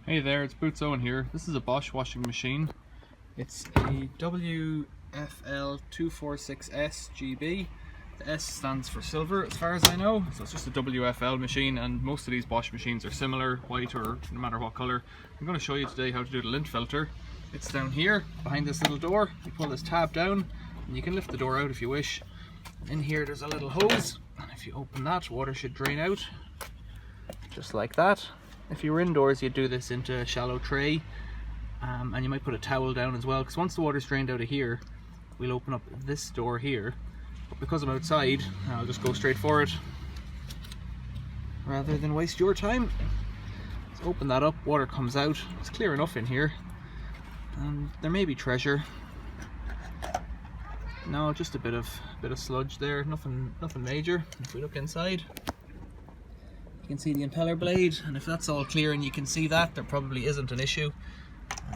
Hey there, it's Boots Owen here. This is a Bosch washing machine. It's a WFL246S GB. The S stands for silver as far as I know, so it's just a WFL machine, and most of these Bosch machines are similar, white or no matter what colour. I'm going to show you today how to do the lint filter. It's down here behind this little door. You pull this tab down and you can lift the door out if you wish. In here there's a little hose, and if you open that, water should drain out just like that. If you were indoors, you'd do this into a shallow tray, and you might put a towel down as well, because once the water's drained out of here, we'll open up this door here. But because I'm outside, I'll just go straight for it rather than waste your time. Let's open that up. Water comes out. It's clear enough in here, and there may be treasure. No, just a bit of sludge there. Nothing major. If we look inside, you can see the impeller blade, and if that's all clear and you can see that, there probably isn't an issue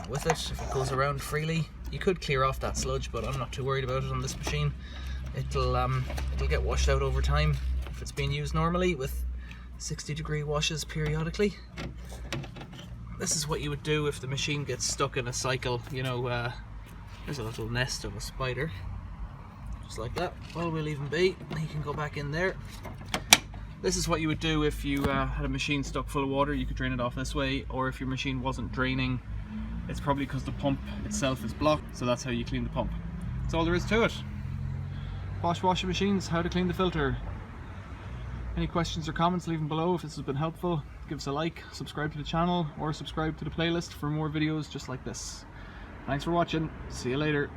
with it. If it goes around freely, you could clear off that sludge, but I'm not too worried about it on this machine. It'll get washed out over time if it's being used normally with 60-degree washes periodically. This is what you would do if the machine gets stuck in a cycle. You know, there's a little nest of a spider, just like that. Well, we'll leave him be. He can go back in there. This is what you would do if you had a machine stuck full of water. You could drain it off this way, or if your machine wasn't draining, it's probably because the pump itself is blocked, so that's how you clean the pump. That's all there is to it. Bosch washing machines, how to clean the filter. Any questions or comments, leave them below. If this has been helpful, give us a like, subscribe to the channel, or subscribe to the playlist for more videos just like this. Thanks for watching, see you later.